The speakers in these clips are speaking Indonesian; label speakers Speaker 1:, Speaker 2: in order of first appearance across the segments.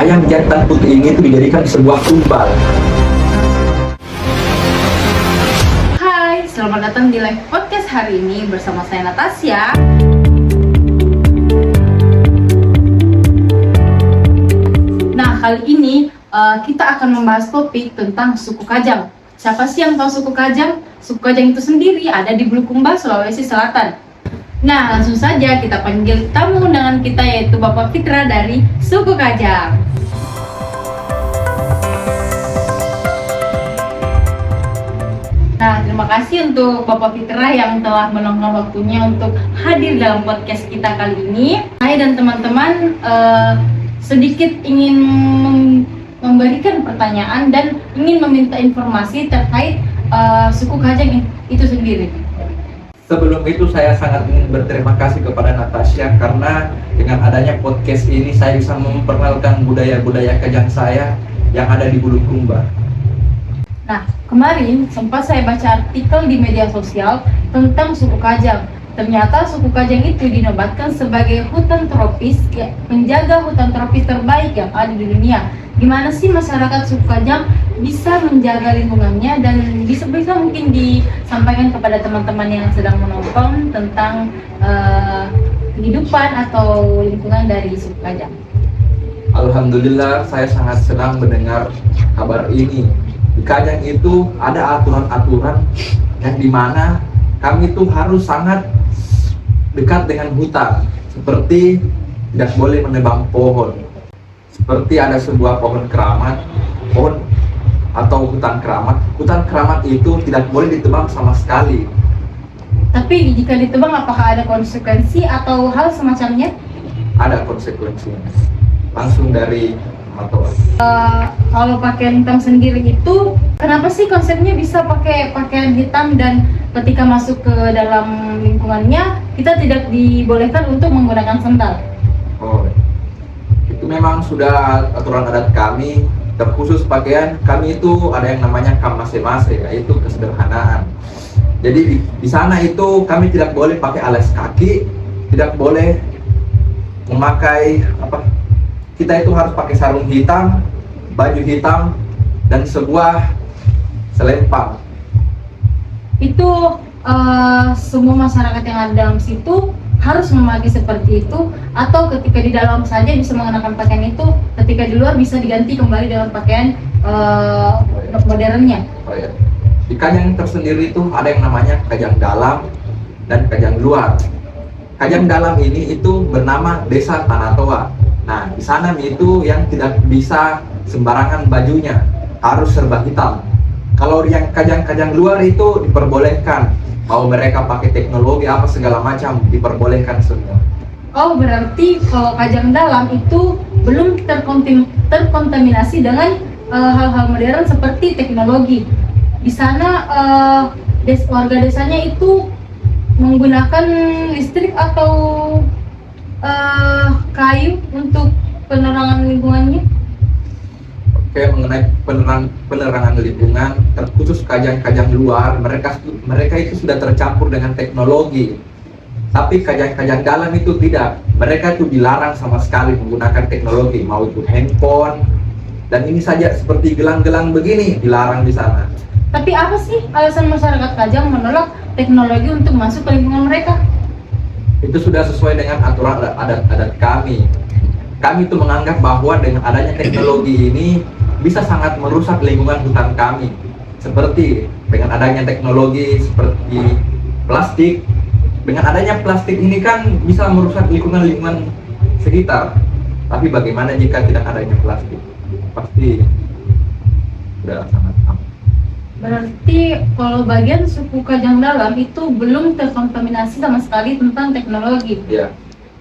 Speaker 1: ayam jantan putih ini itu dijadikan sebuah tumbal.
Speaker 2: Hai, selamat datang di live podcast hari ini bersama saya Natasya. Nah, kali ini kita akan membahas topik tentang suku Kajang. Siapa sih yang tahu suku Kajang? Suku Kajang itu sendiri ada di Bulukumba, Sulawesi Selatan. Nah, langsung saja kita panggil tamu undangan kita, yaitu Bapak Fitra dari suku Kajang. Nah, terima kasih untuk Bapak Fitra yang telah meluangkan waktunya untuk hadir dalam podcast kita kali ini. Saya dan teman-teman sedikit ingin memberikan pertanyaan dan ingin meminta informasi terkait suku Kajang itu sendiri.
Speaker 1: Sebelum itu saya sangat ingin berterima kasih kepada Natasya karena dengan adanya podcast ini saya bisa memperkenalkan budaya-budaya Kajang saya yang ada di Bulukumba.
Speaker 2: Nah, kemarin sempat saya baca artikel di media sosial tentang suku Kajang. Ternyata suku Kajang itu dinobatkan sebagai hutan tropis, ya, penjaga hutan tropis terbaik yang ada di dunia. Gimana sih masyarakat suku Kajang bisa menjaga lingkungannya, dan bisa mungkin disampaikan kepada teman-teman yang sedang menonton tentang kehidupan atau lingkungan dari suku Kajang.
Speaker 1: Alhamdulillah, saya sangat senang mendengar kabar ini. Di Kajang itu ada aturan-aturan yang dimana kami itu harus sangat dekat dengan hutan, seperti tidak boleh menebang pohon. Seperti ada sebuah pohon keramat, pohon atau hutan keramat. Hutan keramat itu tidak boleh ditebang sama sekali.
Speaker 2: Tapi jika ditebang, apakah ada konsekuensi atau hal semacamnya?
Speaker 1: Ada konsekuensinya. Langsung dari Matoa.
Speaker 2: Kalau pakaian hitam sendiri itu, kenapa sih konsepnya bisa pakai pakaian hitam, dan ketika masuk ke dalam lingkungannya kita tidak dibolehkan untuk menggunakan sendal?
Speaker 1: Oh, itu memang sudah aturan adat kami. Terkhusus pakaian kami itu ada yang namanya kamase-mase, yaitu kesederhanaan. Jadi di sana itu kami tidak boleh pakai alas kaki, tidak boleh memakai kita itu harus pakai sarung hitam, baju hitam, dan sebuah selempang.
Speaker 2: Itu semua masyarakat yang ada dalam situ harus memakai seperti itu, atau ketika di dalam saja bisa mengenakan pakaian itu, ketika di luar bisa diganti kembali dengan pakaian modernnya?
Speaker 1: Oh ya. Di Kajang tersendiri itu ada yang namanya Kajang Dalam dan Kajang Luar. Kajang Dalam ini itu bernama Desa Tanatoa. Nah, di sana itu yang tidak bisa sembarangan bajunya, harus serba hitam. Kalau yang Kajang-Kajang luar itu diperbolehkan, mau mereka pakai teknologi apa segala macam diperbolehkan semua.
Speaker 2: Oh, berarti kalau Kajang Dalam itu belum terkontaminasi dengan hal-hal modern seperti teknologi. Di sana warga desanya itu menggunakan listrik atau kayu untuk penerangan lingkungannya?
Speaker 1: Oke, mengenai penerangan lingkungan, terkhusus Kajang-Kajang luar, mereka itu sudah tercampur dengan teknologi. Tapi Kajang-Kajang dalam itu tidak. Mereka itu dilarang sama sekali menggunakan teknologi, mau itu handphone, dan ini saja seperti gelang-gelang begini dilarang di sana.
Speaker 2: Tapi apa sih alasan masyarakat Kajang menolak teknologi untuk masuk ke lingkungan mereka?
Speaker 1: Itu sudah sesuai dengan aturan adat kami. Kami itu menganggap bahwa dengan adanya teknologi ini bisa sangat merusak lingkungan hutan kami. Seperti dengan adanya teknologi seperti plastik. Dengan adanya plastik ini kan bisa merusak lingkungan sekitar. Tapi bagaimana jika tidak adanya plastik? Pasti sudah sangat aman.
Speaker 2: Berarti kalau bagian suku Kajang Dalam itu belum terkontaminasi sama sekali tentang teknologi.
Speaker 1: Ya.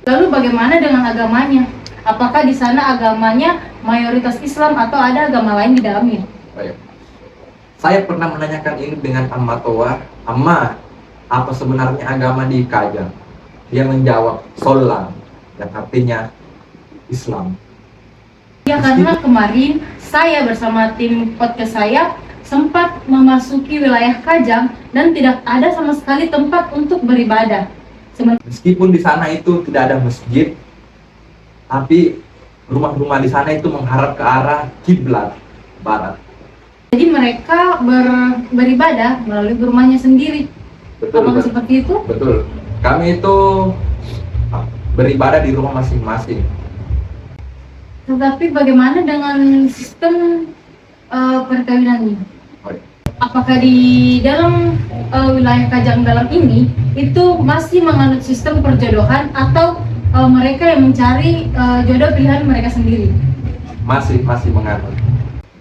Speaker 2: Lalu bagaimana dengan agamanya? Apakah di sana agamanya mayoritas Islam atau ada agama lain di dalamnya?
Speaker 1: Baik. Saya pernah menanyakan ini dengan Amma Toa. Amma, apa sebenarnya agama di Kajang? Dia menjawab Solam, yang artinya Islam.
Speaker 2: Ya, karena kemarin saya bersama tim podcast saya sempat memasuki wilayah Kajang dan tidak ada sama sekali tempat untuk beribadah.
Speaker 1: Meskipun di sana itu tidak ada masjid, tapi rumah-rumah di sana itu menghadap ke arah kiblat barat.
Speaker 2: Jadi mereka beribadah melalui rumahnya sendiri.
Speaker 1: Betul,
Speaker 2: Apakah
Speaker 1: betul.
Speaker 2: seperti itu?
Speaker 1: Betul. Kami itu beribadah di rumah masing-masing.
Speaker 2: Tetapi bagaimana dengan sistem perkawinan ini?
Speaker 1: Oh, iya.
Speaker 2: Apakah di dalam wilayah Kajang Dalam ini itu masih menganut sistem perjodohan atau mereka yang mencari jodoh pilihan mereka sendiri?
Speaker 1: Masih menganut.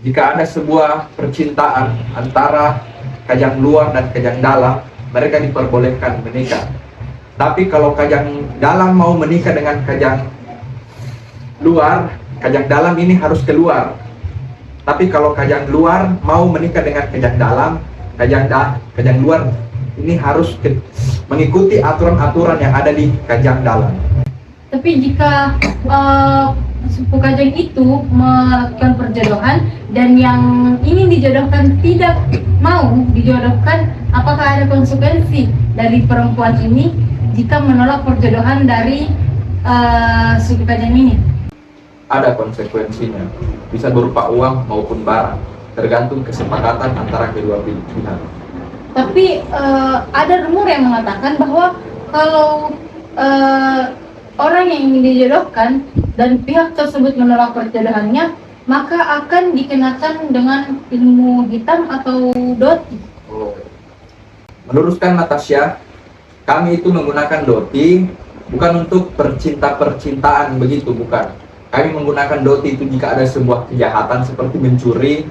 Speaker 1: Jika ada sebuah percintaan antara Kajang luar dan Kajang dalam, mereka diperbolehkan menikah. Tapi kalau Kajang dalam mau menikah dengan Kajang luar, Kajang dalam ini harus keluar. Tapi kalau Kajang luar mau menikah dengan Kajang dalam, Kajang luar ini harus mengikuti aturan-aturan yang ada di Kajang dalam.
Speaker 2: Tapi jika suku Kajang itu melakukan perjodohan dan yang ingin dijodohkan tidak mau dijodohkan, apakah ada konsekuensi dari perempuan ini jika menolak perjodohan dari suku Kajang ini?
Speaker 1: Ada konsekuensinya, bisa berupa uang maupun barang, tergantung kesepakatan antara kedua pihak.
Speaker 2: Tapi ada rumor yang mengatakan bahwa kalau orang yang ingin dijodohkan dan pihak tersebut menolak perjodohannya, maka akan dikenakan dengan ilmu hitam atau doti.
Speaker 1: Oh. Meluruskan Natasha, kami itu menggunakan doti bukan untuk percintaan begitu, bukan. Kami menggunakan doti itu jika ada sebuah kejahatan seperti mencuri,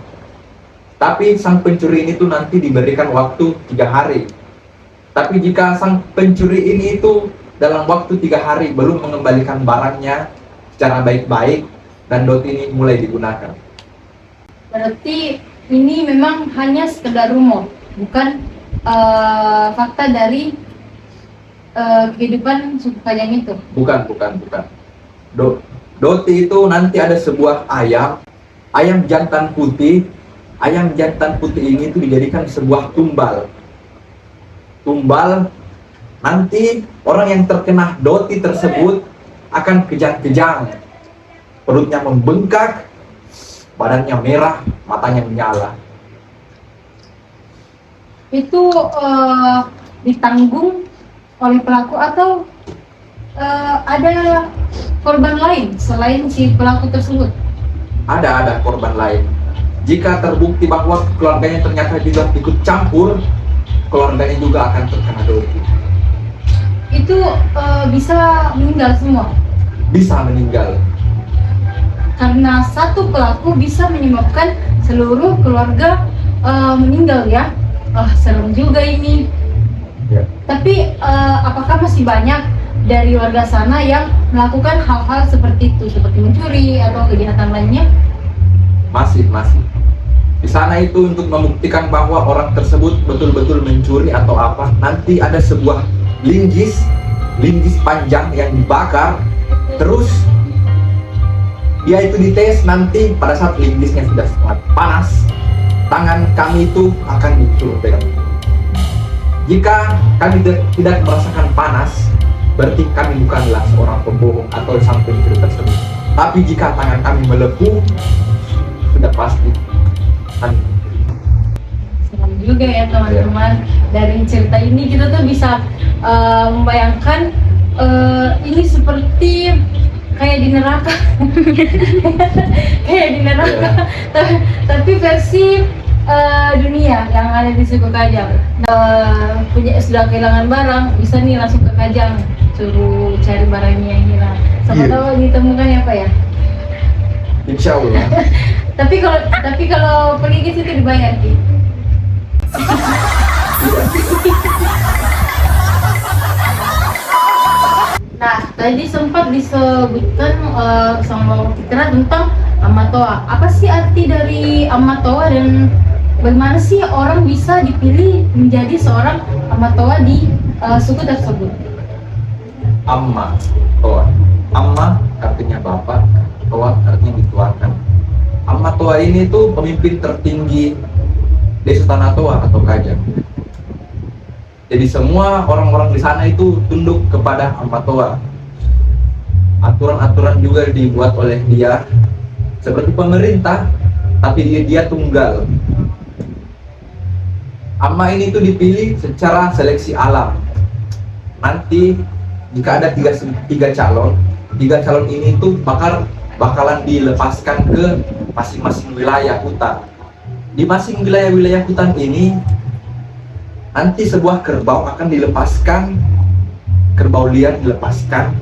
Speaker 1: tapi sang pencuri ini tuh nanti diberikan waktu 3 hari. Tapi jika sang pencuri ini itu dalam waktu 3 hari belum mengembalikan barangnya secara baik-baik, dan doti ini mulai digunakan.
Speaker 2: Berarti ini memang hanya sekedar rumor, bukan fakta dari kehidupan suku Kajang itu.
Speaker 1: Bukan. Doti itu nanti ada sebuah ayam jantan putih. Ayam jantan putih ini itu dijadikan sebuah tumbal. Nanti orang yang terkena doti tersebut akan kejang-kejang, perutnya membengkak, badannya merah, matanya menyala.
Speaker 2: Itu ditanggung oleh pelaku atau ada korban lain selain si pelaku tersebut?
Speaker 1: Ada korban lain. Jika terbukti bahwa keluarganya ternyata juga ikut campur, keluarganya juga akan terkena doti.
Speaker 2: Itu bisa meninggal semua?
Speaker 1: Bisa meninggal.
Speaker 2: Karena satu pelaku bisa menyebabkan seluruh keluarga meninggal ya? Serem juga ini.
Speaker 1: Ya.
Speaker 2: Tapi apakah masih banyak dari warga sana yang melakukan hal-hal seperti itu, seperti mencuri atau kejahatan lainnya?
Speaker 1: Masih. Di sana itu untuk membuktikan bahwa orang tersebut betul-betul mencuri atau apa, nanti ada sebuah linggis panjang yang dibakar, terus dia itu dites. Nanti pada saat linggisnya sudah sangat panas, tangan kami itu akan disuruh pegang. Jika kami tidak merasakan panas, berarti kami bukanlah seorang pembohong atau sang pencuri tersebut. Tapi jika tangan kami melepuh, sudah pasti kami.
Speaker 2: Serem juga ya teman-teman. Dari cerita ini kita tuh bisa membayangkan ini seperti kayak di neraka. Kayak di neraka. Tapi versi dunia yang ada di suku Kajang. Sudah kehilangan barang, bisa nih langsung ke Kajang, suruh cari barangnya yang hilang. Siapa tahu ditemukan ya Pak ya.
Speaker 1: Insya Allah.
Speaker 2: Tapi kalau pergi ke situ dibayar Ki. Nah, tadi sempat disebutkan sama Fitra tentang Amatoa. Apa sih arti dari Amatoa dan bagaimana sih orang bisa dipilih menjadi seorang Amatoa di suku tersebut?
Speaker 1: Amma, Toa. Amma artinya bapak, Toa artinya dituakan. Amma Toa ini tuh pemimpin tertinggi Desa Tanah Toa atau Kajang. Jadi semua orang-orang di sana itu tunduk kepada Amma Toa. aturan-aturan juga dibuat oleh dia seperti pemerintah, tapi dia tunggal. AMA ini tuh dipilih secara seleksi alam. Nanti jika ada tiga calon ini tuh bakalan dilepaskan ke masing-masing wilayah hutan. Di masing wilayah hutan ini nanti sebuah kerbau akan dilepaskan, kerbau liar dilepaskan,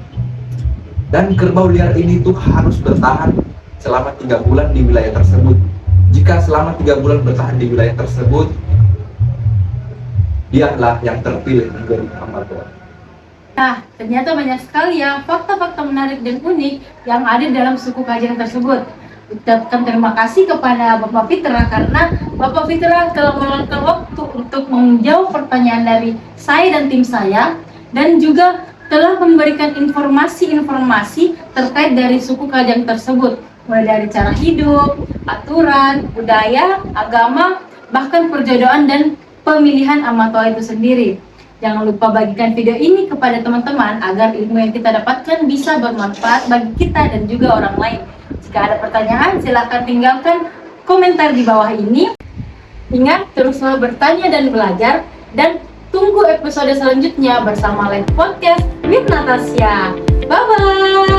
Speaker 1: dan kerbau liar ini tuh harus bertahan selama 3 bulan di wilayah tersebut. Jika selama 3 bulan bertahan di wilayah tersebut, dialah yang terpilih menjadi ambasador.
Speaker 2: Nah, ternyata banyak sekali ya fakta-fakta menarik dan unik yang ada dalam suku Kajang tersebut. Ucapkan terima kasih kepada Bapak Fitra karena Bapak Fitra telah meluangkan waktu untuk menjawab pertanyaan dari saya dan tim saya, dan juga telah memberikan informasi-informasi terkait dari suku Kajang tersebut, mulai dari cara hidup, aturan, budaya, agama, bahkan perjodohan dan pemilihan Amatoa itu sendiri. Jangan lupa bagikan video ini kepada teman-teman agar ilmu yang kita dapatkan bisa bermanfaat bagi kita dan juga orang lain. Jika ada pertanyaan, silahkan tinggalkan komentar di bawah ini. Ingat, terus selalu bertanya dan belajar, dan tunggu episode selanjutnya bersama Live Podcast with Natasha. Bye-bye!